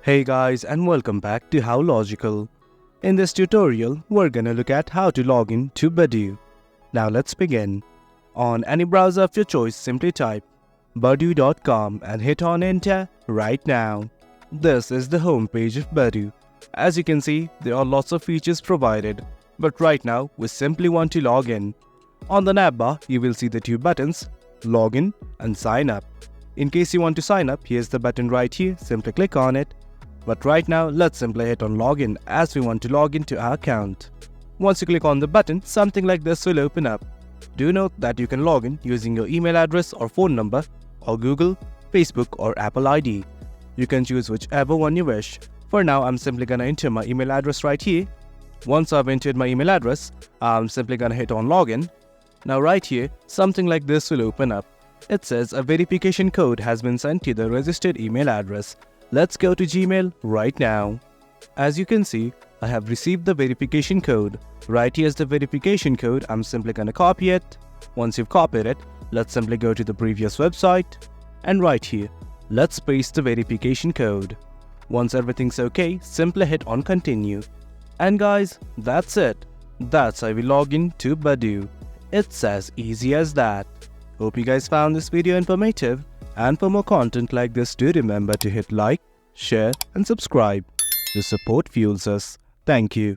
Hey guys, and welcome back to How Logical. In this tutorial, we're gonna look at how to log in to Badoo. Now let's begin. On any browser of your choice, simply type badoo.com and hit on enter right now. This is the home page of Badoo. As you can see, there are lots of features provided, but right now we simply want to log in. On the navbar, you will see the two buttons, login and sign up. In case you want to sign up, here's the button right here, simply click on it. But right now, let's simply hit on login as we want to log into our account. Once you click on the button, something like this will open up. Do note that you can log in using your email address or phone number, or Google, Facebook or Apple ID. You can choose whichever one you wish. For now, I'm simply gonna enter my email address right here. Once I've entered my email address, I'm simply gonna hit on login. Now right here, something like this will open up. It says a verification code has been sent to the registered email address. Let's go to Gmail right now. As you can see, I have received the verification code. Right here's the verification code. I'm simply gonna copy it. Once you've copied it, let's simply go to the previous website. And right here, let's paste the verification code. Once everything's okay, simply hit on continue. And guys, that's it. That's how we log in to Badoo. It's as easy as that. Hope you guys found this video informative, and for more content like this, do remember to hit like, share and subscribe. Your support fuels us. Thank you.